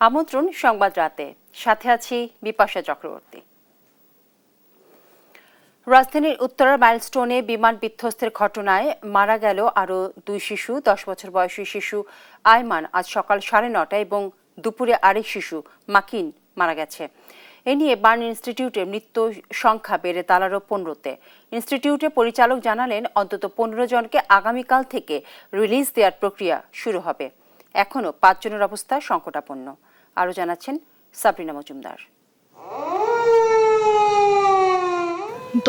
আমন্ত্রণ সংবাদ রাতে, সাথে আছি বিপাশা চক্রবর্তী। রাজধানীর উত্তরার মাইলস্টোনে বিমান বিধ্বস্তের ঘটনায় মারা গেল আরও 2 শিশু। 10 বছর বয়সী শিশু আয়মান আজ সকাল 9:30 এবং দুপুরে আরেক শিশু মাকিন মারা গেছে। এ নিয়ে বার্ন ইনস্টিটিউটের মৃত্যু সংখ্যা বেড়ে দাঁড়ালো 15-তে। ইনস্টিটিউটের পরিচালক জানালেন, অন্তত 15 জনকে আগামীকাল থেকে রিলিজ দেওয়ার প্রক্রিয়া শুরু হবে। এখনও 5 জনের অবস্থা সংকটাপন্ন। আরও জানাচ্ছেন সাবরিনা মজুমদার।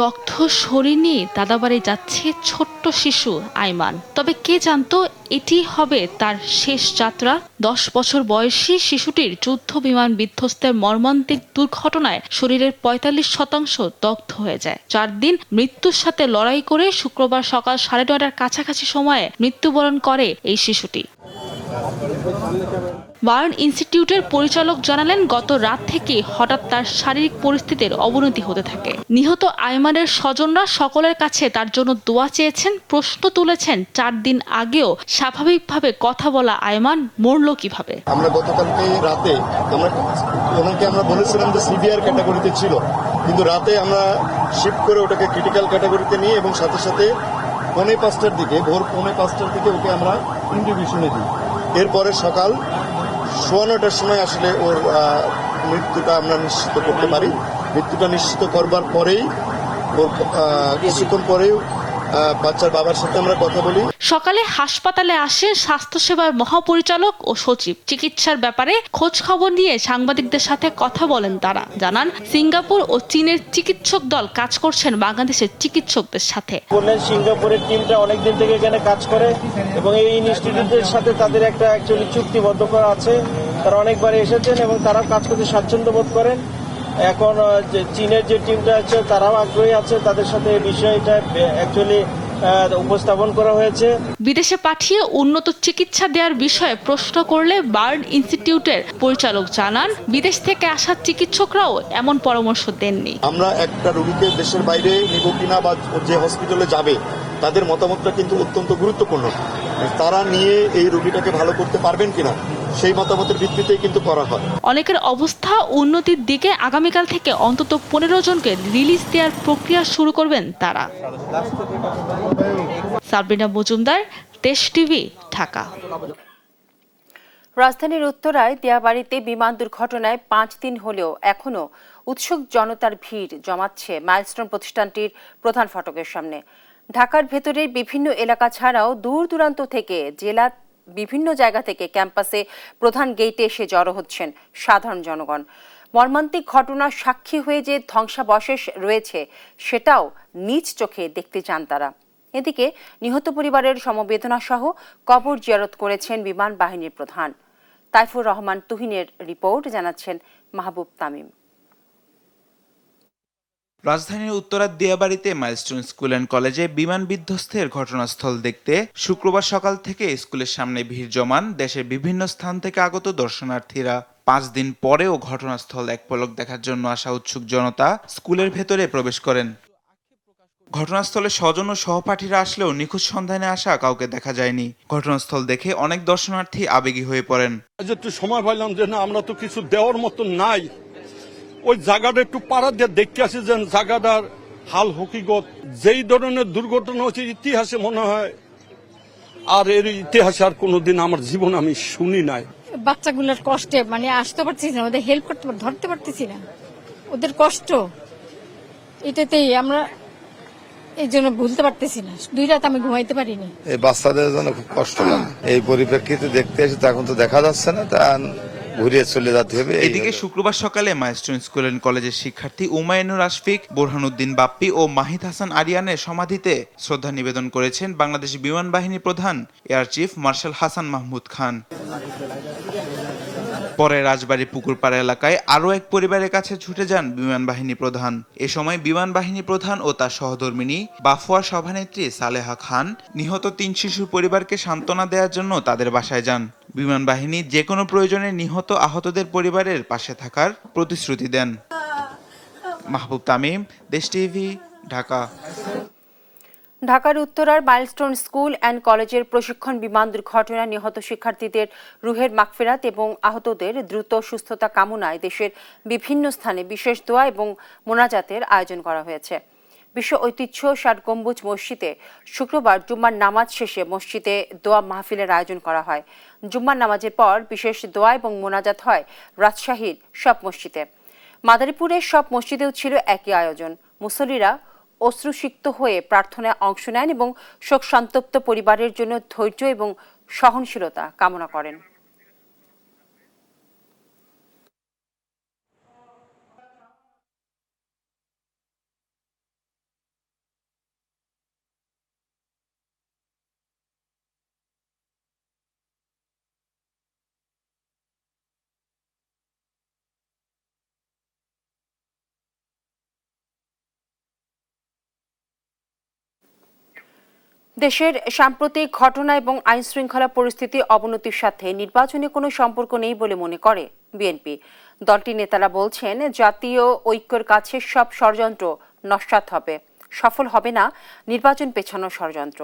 দগ্ধ শরীর নিয়ে দাদাবাড়ি যাচ্ছে ছোট্ট শিশু আয়মান। তবে কে জানতো এটি হবে তার শেষ যাত্রা। 10 বছর বয়সী শিশুটির যুদ্ধ বিমান বিধ্বস্তের মর্মান্তিক দুর্ঘটনায় শরীরের 45% দগ্ধ হয়ে যায়। 4 দিন মৃত্যুর সাথে লড়াই করে শুক্রবার সকাল 9:30টার কাছাকাছি সময়ে মৃত্যুবরণ করে এই শিশুটি। বার্ন ইনস্টিটিউটের পরিচালক জানালেন, গত রাত থেকে হঠাৎ তার শারীরিক পরিস্থিতির অবনতি হতে থাকে। নিহত আয়মানের স্বজনরা সকলের কাছে তার জন্য দোয়া চেয়েছেন, প্রশ্ন তুলেছেন 4 দিন আগেও স্বাভাবিকভাবে কথা বলা আয়মান মরল কিভাবে। আমরা গতকালকে রাতে ওনাকে আমরা বলেছিলাম যে সিভিয়ার ক্যাটাগরিতে ছিল, কিন্তু রাতে আমরা শিফট করে ওটাকে ক্রিটিক্যাল ক্যাটাগরিতে নিয়ে এবং সাথে সাথে ভোর 5:45টার দিকে ওকে আমরা ইনটিউবেশনে দিই। এরপরে সকাল 9:15টার সময় আসলে ওর মৃত্যুটা আমরা নিশ্চিত করতে পারি। মৃত্যুটা নিশ্চিত করবার পরেই ওর কিছুক্ষণ পরেই বাচ্চার বাবার সাথে আমরা কথা বলি। সকালে হাসপাতালে আসেন স্বাস্থ্যসেবার মহাপরিচালক ও সচিব। চিকিৎসার ব্যাপারে খোঁজ খবর নিয়ে সাংবাদিকদের সাথে কথা বলেন তারা। জানান, সিঙ্গাপুর ও চীনের চিকিৎসক দল কাজ করছেন বাংলাদেশের চিকিৎসকদের সাথে। বললেন সিঙ্গাপুরের টিমটা অনেকদিন থেকে এখানে কাজ করে এবং এই ইনস্টিটিউটের সাথে তাদের একটা অ্যাকচুয়ালি চুক্তিবদ্ধ করা আছে। তারা অনেকবার এসেছেন এবং তারা কাজ করতে স্বাচ্ছন্দ্য বোধ করেন। এখন চীনের যে টিমটা আছে তারাও আগ্রহী আছে, তাদের সাথে এই বিষয়টা অ্যাকচুয়ালি উপস্থাপন করা হয়েছে। বিদেশে পাঠিয়ে উন্নত চিকিৎসা দেওয়ার বিষয়ে প্রশ্ন করলে বার্ন ইনস্টিটিউটের পরিচালক জানান, বিদেশ থেকে আসা চিকিৎসকরাও এমন পরামর্শ দেননি। আমরা একটা রোগীকে দেশের বাইরে নিব কিনা বা যে হসপিটালে যাবে তাদের মতামতটা কিন্তু অত্যন্ত গুরুত্বপূর্ণ। তারা নিয়ে এই রোগীটাকে ভালো করতে পারবেন কিনা সেই মতামতের ভিত্তিতেই কিন্তু করা হয়। অনেকের অবস্থা উন্নতির দিকে আগামীকাল থেকে অন্তত 15 জনকে রিলিজ দেওয়ার প্রক্রিয়া শুরু করবেন তারা। সাবরিনা মজুমদার, দেশ টিভি, ঢাকা। রাজধানীর উত্তরায় দিয়াবাড়িতে বিমান দুর্ঘটনায় 5 দিন হলেও এখনও উৎসুক জনতার ভিড় জমাচ্ছে মাইলস্টোন প্রতিষ্ঠানটির প্রধান ফটকের সামনে। ঢাকার ভেতরের বিভিন্ন এলাকা ছাড়াও দূর দূরান্ত থেকে জেলা বিভিন্ন জায়গা থেকে ক্যাম্পাসে প্রধান গেইটে এসে জড়ো হচ্ছেন সাধারণ জনগণ। মর্মান্তিক ঘটনার সাক্ষী হয়ে যে ধ্বংসাবশেষ রয়েছে সেটাও নিজ চোখে দেখতে চান তারা। এদিকে নিহত পরিবারের সমবেদনা সহ কবর জিয়ারত করেছেন বিমান বাহিনীর প্রধান। তাইফুর রহমান তুহিনের রিপোর্ট, জানাচ্ছেন মাহবুব তামিম। রাজধানীর উত্তরার দিয়াবাড়িতে মাইলস্টোন স্কুল অ্যান্ড কলেজে বিমান বিধ্বস্তের ঘটনাস্থল দেখতে শুক্রবার সকাল থেকে স্কুলের সামনে ভিড় জমান দেশের বিভিন্ন স্থান থেকে আগত দর্শনার্থীরা। 5 দিন পরেও ঘটনাস্থল এক পলক দেখার জন্য আসা উৎসুক জনতা স্কুলের ভেতরে প্রবেশ করেন। ঘটনাস্থলে স্বজন ও সহপাঠীরা আসলেও নিখোঁজ সন্ধানে আসা কাউকে দেখা যায়নি। ঘটনাস্থল দেখে অনেক দর্শনার্থী আবেগী হয়ে পড়েন। একটু সময় পাইলাম যে না, আমরা তো কিছু দেওয়ার মতো নাই, ওই জায়গাটা একটু পাড়া দিয়ে দেখতে আসি যে জায়গাটার হাল হকিকত। যেই ধরনের দুর্ঘটনা হচ্ছে ইতিহাসে মনে হয় আর এর ইতিহাসে আর কোনোদিন আমার জীবন আমি শুনি নাই। বাচ্চাগুলোর কষ্টে আসতে পারতেছি না, ওদের হেল্প করতে ধরতে পারতেছি না, ওদের কষ্ট এটাতেই আমরা এই জন্য ভুলতে পারতেছি না। 2 রাত আমি ঘুমাইতে পারিনি। এই বাচ্চাদের জন্য খুব কষ্ট লাগে। এই পরিপ্রেক্ষিতে দেখতে এসে তো এখন তো দেখা যাচ্ছে না, তা ঘুরিয়ে চলে যেতে হবে। এদিকে শুক্রবার সকালে মাইলস্টোন স্কুল অ্যান্ড কলেজের শিক্ষার্থী উমায়ুনুর আশফিক, বোরহানুদ্দিন বাপ্পি ও মাহিদ হাসান আরিয়ানের সমাধিতে শ্রদ্ধা নিবেদন করেছেন বাংলাদেশ বিমান বাহিনী প্রধান air chief marshal Hasan Mahmud Khan. পরে রাজবাড়ী পুকুরপাড়া এলাকায় আরও এক পরিবারের কাছে ছুটে যান বিমান বাহিনী প্রধান। এ সময় বিমান বাহিনী প্রধান ও তার সহধর্মিণী বাফুয়া সভানেত্রী সালেহা খান নিহত 3 শিশুর পরিবারকে সান্ত্বনা দেওয়ার জন্য তাদের বাসায় যান। বিমান বাহিনী যে কোনো প্রয়োজনে নিহত আহতদের পরিবারের পাশে থাকার প্রতিশ্রুতি দেন। মাহবুব তামিম, দেশ টিভি, ঢাকা। ঢাকার উত্তরার মাইলস্টোন স্কুল অ্যান্ড কলেজের প্রশিক্ষণ বিমান দুর্ঘটনায় নিহত শিক্ষার্থীদের রুহের মাগফিরাত এবং আহতদের দ্রুত সুস্থতা কামনায় দেশের বিভিন্ন স্থানে বিশেষ দোয়া এবং মোনাজাতের আয়োজন করা হয়েছে। বিশ্ব ঐতিহ্য ৬০ গম্বুজ মসজিদে শুক্রবার জুম্মার নামাজ শেষে মসজিদে দোয়া মাহফিলের আয়োজন করা হয়। জুম্মার নামাজের পর বিশেষ দোয়া এবং মোনাজাত হয় রাজশাহীর সব মসজিদে। মাদারীপুরের সব মসজিদেও ছিল একই আয়োজন। মুসল্লিরা অশ্রুসিক্ত হয়ে প্রার্থনায় অংশ নেন এবং শোক সন্তপ্ত পরিবারের জন্য ধৈর্য এবং সহনশীলতা কামনা করেন। দেশের সাম্প্রতিক ঘটনা এবং আইনশৃঙ্খলা পরিস্থিতি অবনতির সাথে নির্বাচনে কোনো সম্পর্ক নেই বলে মনে করে বিএনপি। দলটির নেতারা বলছেন, জাতীয় ঐক্যের কাছে সব ষড়যন্ত্র নস্যাৎ হবে, সফল হবে না নির্বাচন পেছানোর ষড়যন্ত্র।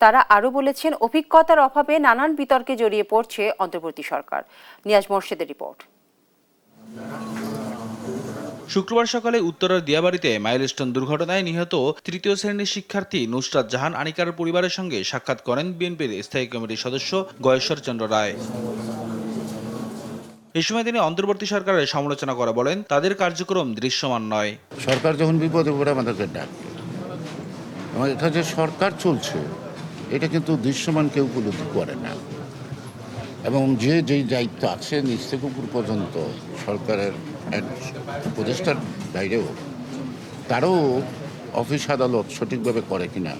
তারা আরও বলেছেন, অভিজ্ঞতার অভাবে নানান বিতর্কে জড়িয়ে পড়ছে অন্তর্বর্তী সরকার। নিয়াজ মোর্শেদের রিপোর্ট। শুক্রবার সকালে উত্তরার দিয়াবাড়িতে মাইলস্টোন দুর্ঘটনায় নিহত তৃতীয় শ্রেণীর শিক্ষার্থী নুসরাত জাহান আনিকার পরিবারের সঙ্গে সাক্ষাৎ করেন বিএনপির স্থায়ী কমিটির সদস্য গয়েশ্বর চন্দ্র রায়। এ সময় তিনি অন্তর্বর্তী সরকারের সমালোচনা করে বলেন, তাদের কার্যক্রম দৃশ্যমান নয়। সরকার যখন বিপদে পড়ে আমাদেরকে ডাকে, এবং এটা যে সরকার চলছে এটা কিন্তু দৃশ্যমান কেউ উপলব্ধি করে না, এবং যে যেই দায়িত্ব আছে নিচ থেকে উপর পর্যন্ত সরকারের এক উপদেষ্টার বাইরেও তারও অফিস আদালত সঠিকভাবে করে কিনা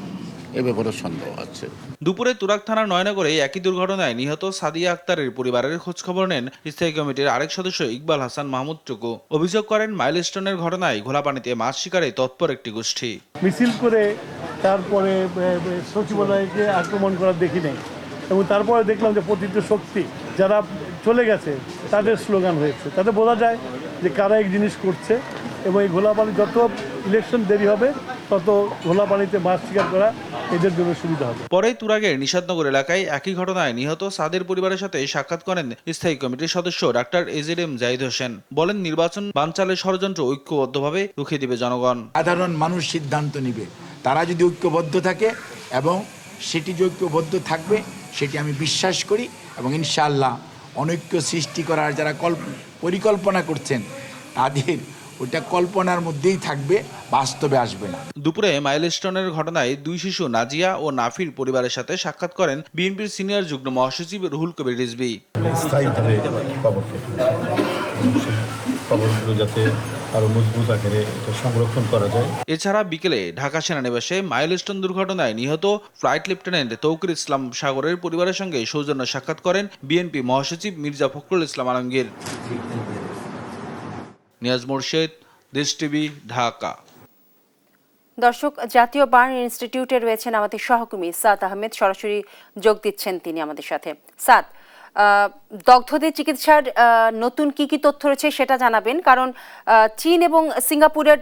এ ব্যাপারে সন্দেহ আছে। দুপুরে তুরাগ থানার নয়নগরে একই দুর্ঘটনায় নিহত সাদিয়া আক্তারের পরিবারের খোঁজখবর নেন স্থায়ী কমিটির আরেক সদস্য ইকবাল হাসান মাহমুদ টুকু। অভিযোগ করেন, মাইলস্টোনের ঘটনায় ঘোলাপানিতে মাছ শিকারে তৎপর একটি গোষ্ঠী মিছিল করে তারপরে সচিবালয়কে আক্রমণ করা দেখি নাই, এবং তারপরে দেখলাম যে প্রতিটি শক্তি যারা চলে গেছে তাদের স্লোগান হয়েছে। তাতে বোঝা যায় যে কারা এক জিনিস করছে, এবং এই ঘোলাপানি যত ইলেকশন দেরি হবে তত ঘোলাপানিতে মাছ শিকার করা এদের জন্য সুবিধা হবে। পরে তুরাগের নিষাদনগর এলাকায় একই ঘটনায় নিহত সাদের পরিবারের সাথে সাক্ষাৎ করেন স্থায়ী কমিটির সদস্য ডাক্তার এজেডএম জাহিদ হোসেন। বলেন, নির্বাচন বানচালের ষড়যন্ত্র ঐক্যবদ্ধভাবে রুখে দিবে জনগণ। সাধারণ মানুষ সিদ্ধান্ত নিবে, তারা যদি ঐক্যবদ্ধ থাকে, এবং সেটি যে ঐক্যবদ্ধ থাকবে সেটি আমি বিশ্বাস করি, এবং ইনশাআল্লাহ অনৈক্য সৃষ্টি করার যারা পরিকল্পনা করছেন তাদের ওটা কল্পনার মধ্যেই থাকবে, বাস্তবে আসবে না। দুপুরে মাইলস্টোনের ঘটনায় দুই শিশু নাজিয়া ও নাফির পরিবারের সাথে সাক্ষাৎ করেন বিএনপির সিনিয়র যুগ্ম মহাসচিব রুহুল কবির রিজভী। যাতে আরো মজবুত আকারে এটা সংরক্ষণ করা যায়। এছাড়া বিকেলে ঢাকা সেনানিবাসে মাইলস্টোন দুর্ঘটনায় নিহত ফ্লাইট লেফটেন্যান্ট তৌকির ইসলাম সাগরের পরিবারের সঙ্গে সৌজন্য সাক্ষাৎ করেন বিএনপি মহাসচিব মির্জা ফখরুল ইসলাম আলমগীর। নিয়াজ মোর্শেদ, দেশ টিভি, ঢাকা। দর্শক, জাতীয় বার্ন ইনস্টিটিউটে রয়েছেন আমাদের সহকর্মী সাদ আহমেদ, সরাসরি যোগ দিচ্ছেন তিনি আমাদের সাথে। সাদ, দগ্ধদের চিকিৎসার নতুন কি কি তথ্য রয়েছে সেটা জানাবেন, কারণ চীন এবং সিঙ্গাপুরের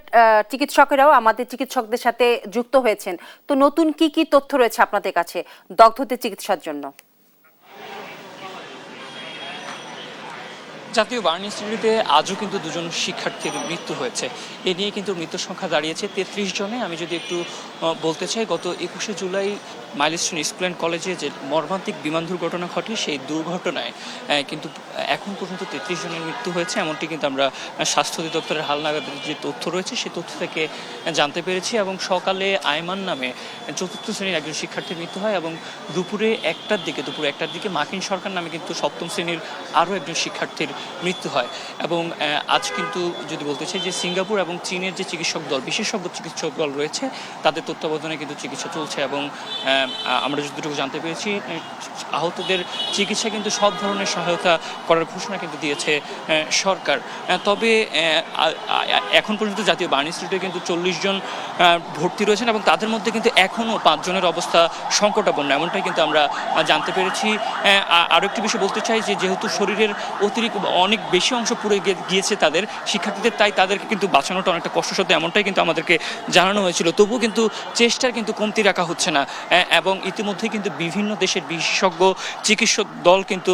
চিকিৎসকেরাও আমাদের চিকিৎসকদের সাথে যুক্ত হয়েছেন। তো নতুন কি কি তথ্য রয়েছে আপনাদের কাছে দগ্ধদের চিকিৎসার জন্য? জাতীয় বার্ন ইনস্টিটিউটে আজও কিন্তু দুজন শিক্ষার্থীর মৃত্যু হয়েছে। এ নিয়ে কিন্তু মৃত্যুর সংখ্যা দাঁড়িয়েছে 33 জনে। আমি যদি একটু বলতে চাই, গত 21শে জুলাই মাইলস্টোন স্কুল অ্যান্ড কলেজে যে মর্মান্তিক বিমান দুর্ঘটনা ঘটে, সেই দুর্ঘটনায় কিন্তু এখন পর্যন্ত 33 জনের মৃত্যু হয়েছে, এমনটি কিন্তু আমরা স্বাস্থ্য অধিদপ্তরের হালনাগাদের যে তথ্য রয়েছে সেই তথ্য থেকে জানতে পেরেছি। এবং সকালে আয়মান নামে 4র্থ শ্রেণীর একজন শিক্ষার্থীর মৃত্যু হয়, এবং দুপুর 1টার দিকে মাকিন সরকার নামে কিন্তু 7ম শ্রেণীর আরও একজন শিক্ষার্থীর মৃত্যু হয়। এবং আজ কিন্তু যদি বলতে চাই যে সিঙ্গাপুর এবং চীনের যে চিকিৎসক দল, বিশেষজ্ঞ চিকিৎসক দল রয়েছে, তাদের তত্ত্বাবধানে কিন্তু চিকিৎসা চলছে। এবং আমরা যতটুকু জানতে পেরেছি, আহতদের চিকিৎসা কিন্তু সব ধরনের সহায়তা করার ঘোষণা কিন্তু দিয়েছে সরকার। তবে এখন পর্যন্ত জাতীয় বার্ন ইনস্টিটিউটে কিন্তু 40 জন ভর্তি রয়েছেন, এবং তাদের মধ্যে কিন্তু এখনও 5 জনের অবস্থা সংকটাপন্ন, এমনটাই কিন্তু আমরা জানতে পেরেছি। আরও একটি বিষয় বলতে চাই যে যেহেতু শরীরের অনেক বেশি অংশ পুড়ে গিয়েছে তাদের শিক্ষার্থীদের, তাই তাদেরকে কিন্তু বাঁচানোটা অনেকটা কষ্টসাধ্য, এমনটাই কিন্তু আমাদেরকে জানানো হয়েছিল। তবুও কিন্তু চেষ্টার কিন্তু কমতি রাখা হচ্ছে না এবং ইতিমধ্যে কিন্তু বিভিন্ন দেশের বিশেষজ্ঞ চিকিৎসক দল কিন্তু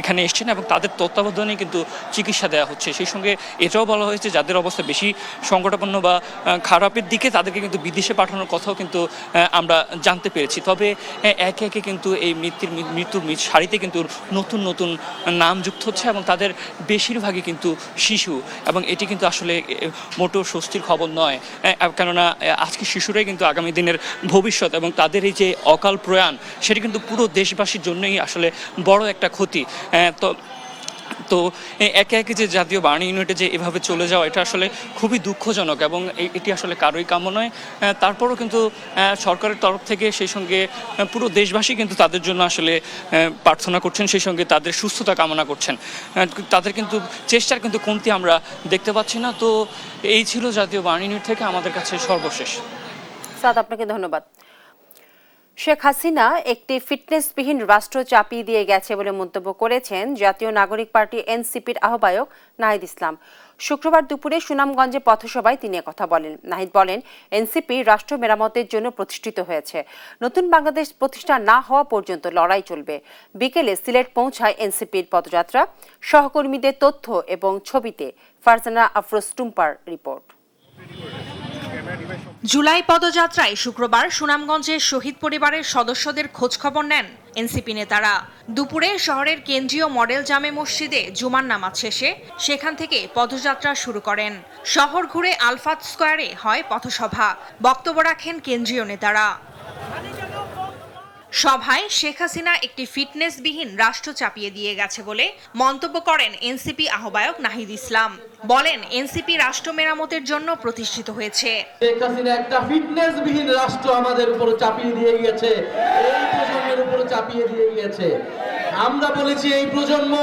এখানে এসছেন এবং তাদের তত্ত্বাবধানে কিন্তু চিকিৎসা দেওয়া হচ্ছে। সেই সঙ্গে এটাও বলা হয়েছে যাদের অবস্থা বেশি সংকটাপন্ন বা খারাপের দিকে তাদেরকে কিন্তু বিদেশে পাঠানোর কথাও কিন্তু আমরা জানতে পেরেছি। তবে একে একে কিন্তু এই মৃত্যুর সারিতে কিন্তু নতুন নতুন নাম যুক্ত হচ্ছে এবং তাদের বেশিরভাগই কিন্তু শিশু, এবং এটি কিন্তু আসলে মোটেও স্বস্তির খবর নয়, কেননা আজকে শিশুরাই কিন্তু আগামী দিনের ভবিষ্যৎ এবং তাদের এই যে অকাল প্রয়াণ সেটি কিন্তু পুরো দেশবাসীর জন্যই আসলে বড় একটা ক্ষতি। তো একে একে যে জাতীয় বার্ন ইউনিটে যে এভাবে চলে যাওয়া, এটা আসলে খুবই দুঃখজনক এবং এটি আসলে কারোই কাম্য নয়। তারপরও কিন্তু সরকারের তরফ থেকে, সেই সঙ্গে পুরো দেশবাসী কিন্তু তাদের জন্য আসলে প্রার্থনা করছেন, সেই সঙ্গে তাদের সুস্থতা কামনা করছেন। তাদের কিন্তু চেষ্টার কিন্তু কমতি আমরা দেখতে পাচ্ছি না। তো এই ছিল জাতীয় বার্ন ইউনিট থেকে আমাদের কাছে সর্বশেষ। সাদ, আপনাকে ধন্যবাদ। শেখ হাসিনা একটি ফিটনেসবিহীন রাষ্ট্র চাপিয়ে দিয়ে গেছে বলে মন্তব্য করেছেন জাতীয় নাগরিক পার্টি এনসিপির আহ্বায়ক নাহিদ ইসলাম। শুক্রবার দুপুরে সুনামগঞ্জে পথসভায় তিনি কথা বলেন। নাহিদ বলেন, এনসিপি রাষ্ট্র মেরামতের জন্য প্রতিষ্ঠিত হয়েছে, নতুন বাংলাদেশ প্রতিষ্ঠা না হওয়া পর্যন্ত লড়াই চলবে। বিকেলে সিলেট পৌঁছায় এনসিপির পদযাত্রা। সহকর্মীদের তথ্য এবং ছবিতে ফারজানা আফরোজ টুম্পার রিপোর্ট। জুলাই পদযাত্রায় শুক্রবার সুনামগঞ্জের শহীদ পরিবারের সদস্যদের খোঁজখবর নেন এনসিপি নেতারা। দুপুরে শহরের কেন্দ্রীয় মডেল জামে মসজিদে জুমার নামাজ শেষে সেখান থেকে পদযাত্রা শুরু করেন। শহর ঘুরে আলফাত স্কয়ারে হয় পথসভা। বক্তব্য রাখেন কেন্দ্রীয় নেতারা। সভায় শেখ হাসিনা একটি ফিটনেসবিহীন রাষ্ট্র চাপিয়ে দিয়ে গেছে বলে মন্তব্য করেন এনসিপি আহ্বায়ক নাহিদ ইসলাম। বলেন, এনসিপি রাষ্ট্র মেরামতের জন্য প্রতিষ্ঠিত হয়েছে। শেখ হাসিনা একটা ফিটনেসবিহীন রাষ্ট্র আমাদের উপর চাপিয়ে দিয়ে গিয়েছে, এই প্রজন্মের উপর চাপিয়ে দিয়ে গিয়েছে। আমরা বলেছি এই প্রজন্ম,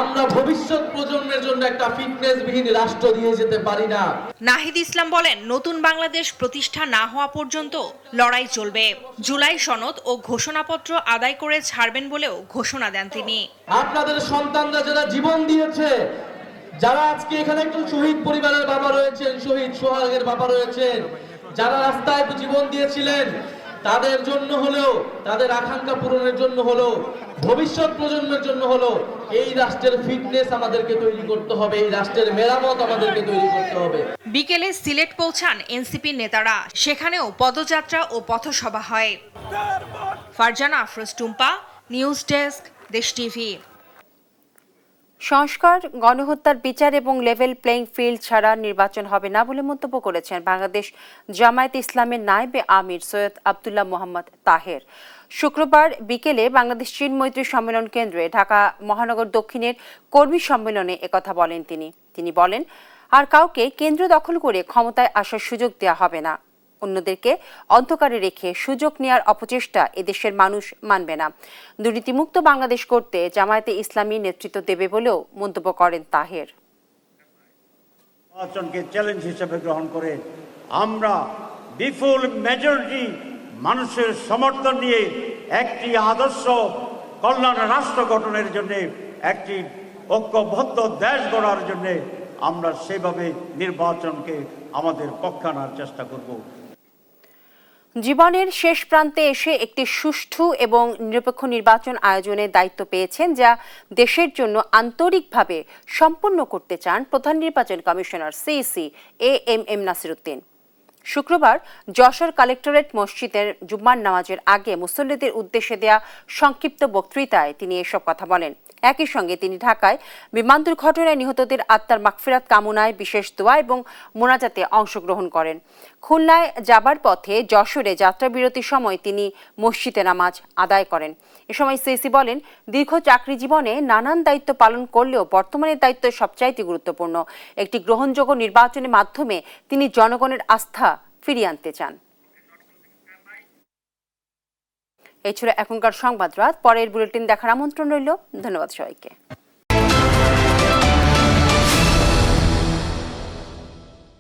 আমরা ভবিষ্যৎ প্রজন্মের জন্য একটা ফিটনেসবিহীন রাষ্ট্র দিয়ে যেতে পারি না। নাহিদ ইসলাম বলেন, নতুন বাংলাদেশ প্রতিষ্ঠা না হওয়া পর্যন্ত লড়াই চলবে। জুলাই সনদ ও ঘোষণাপত্র আদায় করে ছাড়বেন বলেও ঘোষণা দেন তিনি। আপনাদের সন্তানরা যারা জীবন দিয়েছে, যারা আজকে এখানে একজন শহীদ পরিবারের বাবা রয়েছেন, শহীদ সোহাগের বাবা রয়েছেন, যারা রাস্তায় জীবন দিয়েছিলেন, তাদের জন্য হলেও, তাদের আকাঙ্ক্ষা পূরণের জন্য হলেও, ভবিষ্যৎ প্রজন্মের জন্য হলেও এই রাষ্ট্রের ফিটনেস আমাদেরকে তৈরি করতে হবে, এই রাষ্ট্রের মেরামত আমাদেরকে তৈরি করতে হবে। বিকেলে সিলেট পৌঁছান এনসিপি নেতারা। সেখানেও পদযাত্রা ও পথসভা হয়। ফারজানা আফরোজ টুম্পা, নিউজ ডেস্ক, দেশ টিভি। সংস্কার, গণহত্যার বিচার এবং লেভেল প্লেইং ফিল্ড ছাড়া নির্বাচন হবে না বলে মন্তব্য করেছেন বাংলাদেশ জামায়াতে ইসলামের নায়েবে আমির সৈয়দ আব্দুল্লাহ মোহাম্মদ তাহের। শুক্রবার বিকেলে বাংলাদেশ চীন মৈত্রী সম্মেলন কেন্দ্রে ঢাকা মহানগর দক্ষিণের কর্মী সম্মেলনে একথা বলেন তিনি বলেন, আর কাউকে কেন্দ্র দখল করে ক্ষমতায় আসার সুযোগ দেওয়া হবে না। অন্যদেরকে অন্ধকারে রেখে সুযোগ নেওয়ার অপচেষ্টা এদেশের মানুষ মানবে না। দুর্নীতিমুক্ত বাংলাদেশ করতে জামায়াতে ইসলামী নেতৃত্ব দেবে বলেও মন্তব্য করেন তাহের। নির্বাচনকে চ্যালেঞ্জ হিসেবে গ্রহণ করে আমরা বিপুল মেজরিটি মানুষের সমর্থন নিয়ে একটি আদর্শ কল্যাণ রাষ্ট্র গঠনের জন্য, একটি ঐক্যবদ্ধ দেশ গড়ার জন্য আমরা সেভাবে নির্বাচনকে আমাদের পক্ষে আনার চেষ্টা করব। জীবনের শেষ প্রান্তে এসে একটি সুষ্ঠু এবং নিরপেক্ষ নির্বাচন আয়োজনের দায়িত্ব পেয়েছেন, যা দেশের জন্য আন্তরিকভাবে সম্পন্ন করতে চান প্রধান নির্বাচন commissioner CEC AMM Nasir Uddin. শুক্রবার যশোর কালেক্টরেট মসজিদের জুম্মার নামাজের আগে মুসল্লিদের উদ্দেশ্যে দেয়া সংক্ষিপ্ত বক্তৃতায় তিনি এসব কথা বলেন। একই সঙ্গে তিনি ঢাকায় বিমান দুর্ঘটনায় নিহতদের আত্মার মাগফিরাত কামনায় বিশেষ দোয়া এবং মোনাজাতে অংশগ্রহণ করেন। খুলনায় যাবার পথে যশোরে যাত্রাবিরতির সময় তিনি মসজিদে নামাজ আদায় করেন। এ সময় সিইসি বলেন, দীর্ঘ চাকরি জীবনে নানান দায়িত্ব পালন করলেও বর্তমানের দায়িত্ব সবচাইতে গুরুত্বপূর্ণ। একটি গ্রহণযোগ্য নির্বাচনের মাধ্যমে তিনি জনগণের আস্থা ফিরিয়ে আনতে চান। এই ছিল এখনকার সংবাদ রাত। পরের বুলেটিন দেখার আমন্ত্রণ রইল। ধন্যবাদ সবাইকে।